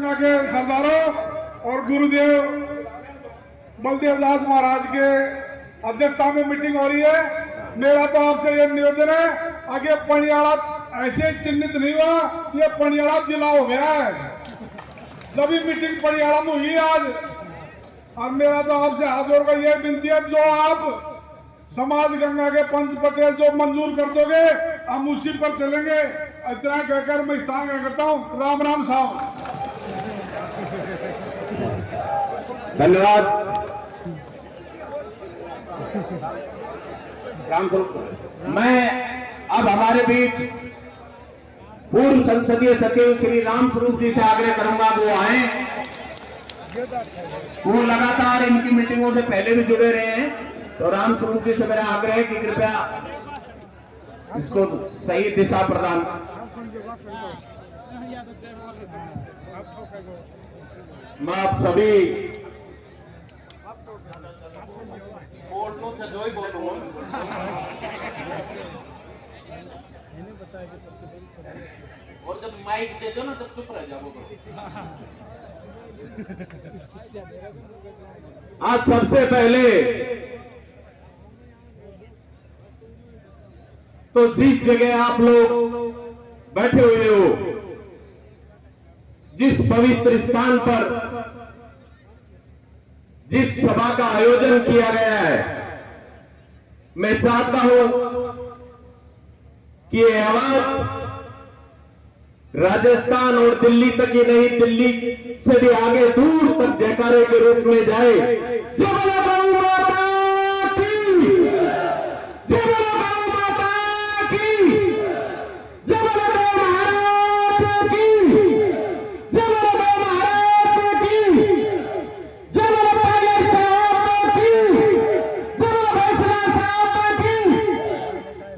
गंगा के सरदारों और गुरुदेव बलदेव दास महाराज के अध्यक्षता में मीटिंग हो रही है। मेरा तो आपसे ये निवेदन है, आगे पनियाड़ा ऐसे चिन्हित नहीं हुआ, ये पनियाड़ा जिला हो गया है। जब भी मीटिंग पनियाड़ा में हुई आज, और मेरा तो आपसे हाथ जोड़कर यह विनती है, जो आप समाज गंगा के पंच पटेल जो मंजूर कर दोगे, हम उसी पर चलेंगे। इतना कहकर मैं स्थान करता हूँ। राम राम साहब। धन्यवाद। राम मैं अब हमारे बीच पूर्व संसदीय सचिव श्री राम स्वरूप जी से आग्रह करूंगा वो आए। वो लगातार इनकी मीटिंगों से पहले भी जुड़े रहे हैं, तो राम स्वरूप जी से मेरा आग्रह है कि कृपया इसको सही दिशा प्रदान। मैं आप सभी बोलूं से जो ही बोलूं, और जब माइक दे दो ना तब चुप रह जाओ। आज सबसे पहले तो जिस जगह आप लोग बैठे हुए हो, जिस पवित्र स्थान पर जिस सभा का आयोजन किया गया है, मैं चाहता हूं कि ये आवाज राजस्थान और दिल्ली तक ही नहीं, दिल्ली से भी आगे दूर तक जयकारे के रूप में जाए। जय बोलो गौ माता की, जय बोलो गौ माता की, जय बोलो गौ महाराज की, जय बोलो गौ महाराज की, जय बोलो पायलट साहब की, जय बोलो फैसला साहब की।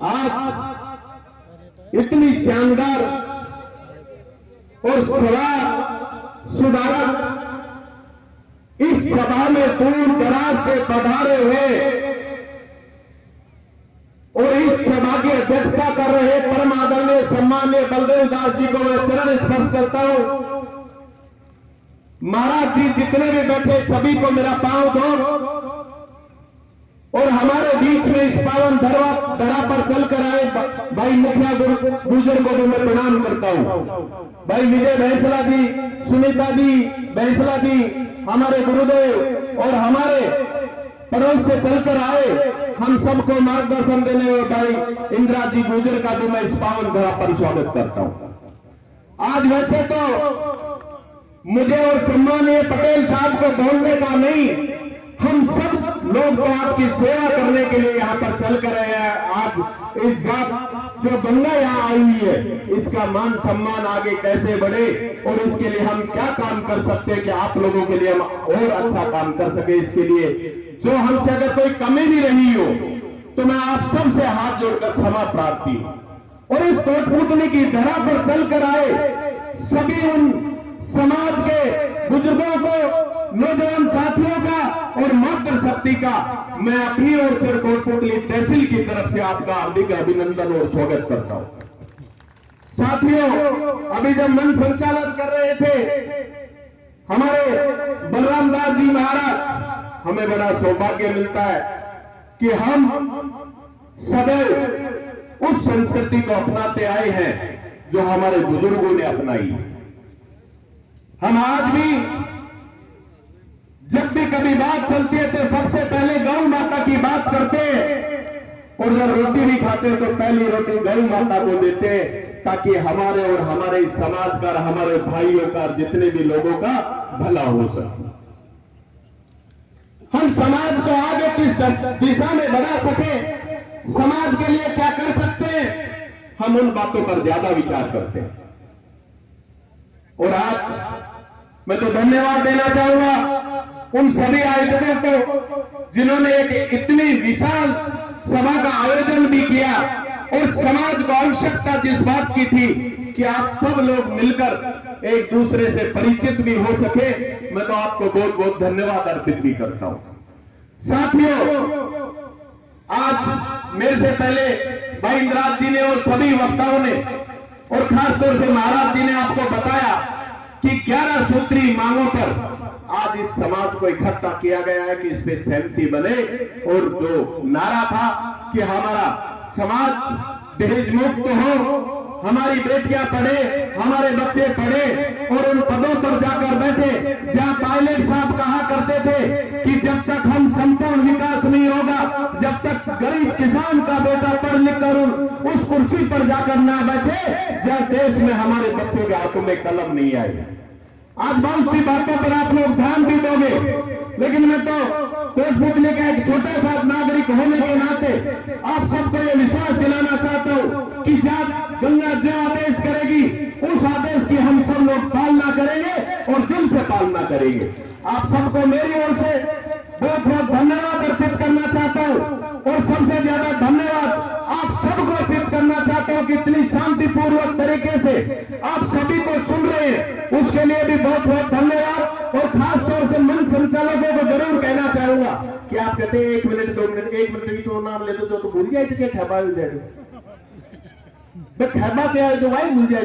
आज इतनी शानदार और सुधारक इस सभा में दूर दराज से पधारे हुए और इस सभा की अध्यक्षता कर रहे परम आदरणीय सम्माननीय बलदेव दास जी को मैं चरण स्पर्श करता हूं। महाराज जी जितने भी बैठे सभी को मेरा पांव धो, और हमारे बीच में इस पावन धरा पर चलकर आए भाई मुखिया गुजर को भी मैं प्रणाम करता हूं। भाई विजय बैंसला जी, सुनीता जी बैंसला जी, हमारे गुरुदेव और हमारे पड़ोस से चलकर आए, हम सबको मार्गदर्शन देने हुए भाई इंदिरा जी गुजर का भी मैं इस पावन धरा पर स्वागत करता हूं। आज वैसे तो मुझे और सम्माननीय पटेल साहब को बोलने का नहीं, हम सब लोग तो आपकी सेवा करने के लिए यहाँ पर चल कर रहे हैं। आज इस बात जो गंगा यहाँ आई हुई है, इसका मान सम्मान आगे कैसे बढ़े और इसके लिए हम क्या काम कर सकते हैं कि आप लोगों के लिए हम और अच्छा काम कर सके। इसके लिए जो हमसे अगर कोई कमी भी रही हो तो मैं आप सबसे हाथ जोड़कर क्षमा प्रार्थी हूं। और इस कोटपुतली की धरा पर चल कर आए सभी उन समाज के बुजुर्गों को, नौजवान साथियों का और मातृशक्ति का मैं अपनी ओर से कोटपुतली तहसील की तरफ से आपका हार्दिक अभिनंदन और स्वागत करता हूं। साथियों, अभी जब मन संचालन कर रहे थे हमारे बलराम दास जी महाराज, हमें बड़ा सौभाग्य मिलता है कि हम सदैव उस संस्कृति को अपनाते आए हैं जो हमारे बुजुर्गों ने अपनाई। हम आज भी जब भी कभी बात चलती है तो सबसे पहले गौ माता की बात करते हैं, और जब रोटी भी खाते हैं तो पहली रोटी गौ माता को देते हैं, ताकि हमारे और हमारे समाज का, हमारे भाइयों का, जितने भी लोगों का भला हो सके। हम समाज को आगे किस दिशा में बढ़ा सके, समाज के लिए क्या कर सकते हैं, हम उन बातों पर ज्यादा विचार करते हैं। और आज मैं तो धन्यवाद देना चाहूंगा उन सभी आयोजकों को जिन्होंने एक इतनी विशाल सभा का आयोजन भी किया और समाज को आवश्यकता जिस बात की थी कि आप सब लोग मिलकर एक दूसरे से परिचित भी हो सके, मैं तो आपको बहुत बहुत धन्यवाद अर्पित भी करता हूं। साथियों, आज मेरे से पहले भाई इंदिरा जी ने और सभी वक्ताओं ने और खासतौर से महाराज जी ने आपको बताया कि 11 सूत्री मांगों पर आज इस समाज को इकट्ठा किया गया है कि इस पे सहमति बने। और जो नारा था कि हमारा समाज दहेज मुक्त हो, हमारी बेटियां पढ़े, हमारे बच्चे पढ़े और उन पदों पर जाकर बैठे जहां पायलट साहब कहा करते थे कि जब तक हम संपूर्ण विकास नहीं होगा, जब तक गरीब किसान का बेटा पढ़ लिख कर उस कुर्सी पर जाकर ना बैठे जहां देश में हमारे बच्चों के हाथों में कलम नहीं आएगी। आज बहुत सी बातों पर आप लोग ध्यान भी दोगे, लेकिन मैं तो कोटपुतली का एक छोटा सा नागरिक होने के नाते आप सबको ये विश्वास दिलाना चाहता हूं कि जब गंगा जो आदेश करेगी उस आदेश की हम सब लोग पालना करेंगे और दिल से पालना करेंगे। आप सबको मेरी ओर से बहुत बहुत धन्यवाद अर्पित करना चाहता हूं और सबसे ज्यादा धन्यवाद आप सबको अर्पित करना चाहता हूं कि इतनी शांतिपूर्वक तरीके से आप सभी को सुन रहे हैं, उसके लिए भी बहुत बहुत धन्यवाद। और खासतौर से मंच संचालकों को जरूर कहना चाहूंगा कि आप कहते हैं 1 मिनट 2 मिनट 1 मिनट की तो नाम ले दो तो भूल जाए क्या ठहबा दे दो ठहबा से आए जो भाई भूल जाए।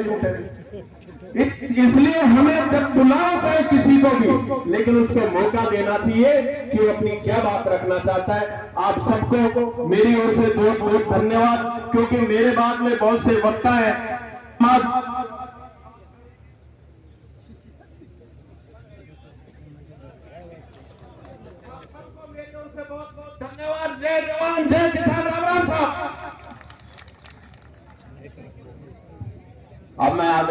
इसलिए हमें जब बुलाओ पाए किसी को भी, लेकिन उसको मौका देना चाहिए कि वो अपनी क्या बात रखना चाहता है। आप सबको मेरी ओर से बहुत बहुत धन्यवाद, क्योंकि मेरे बाद में बहुत से वक्ता है। बहुत बहुत धन्यवाद। जय जवान जय किसान, राम राम साहब। अब मैं आगे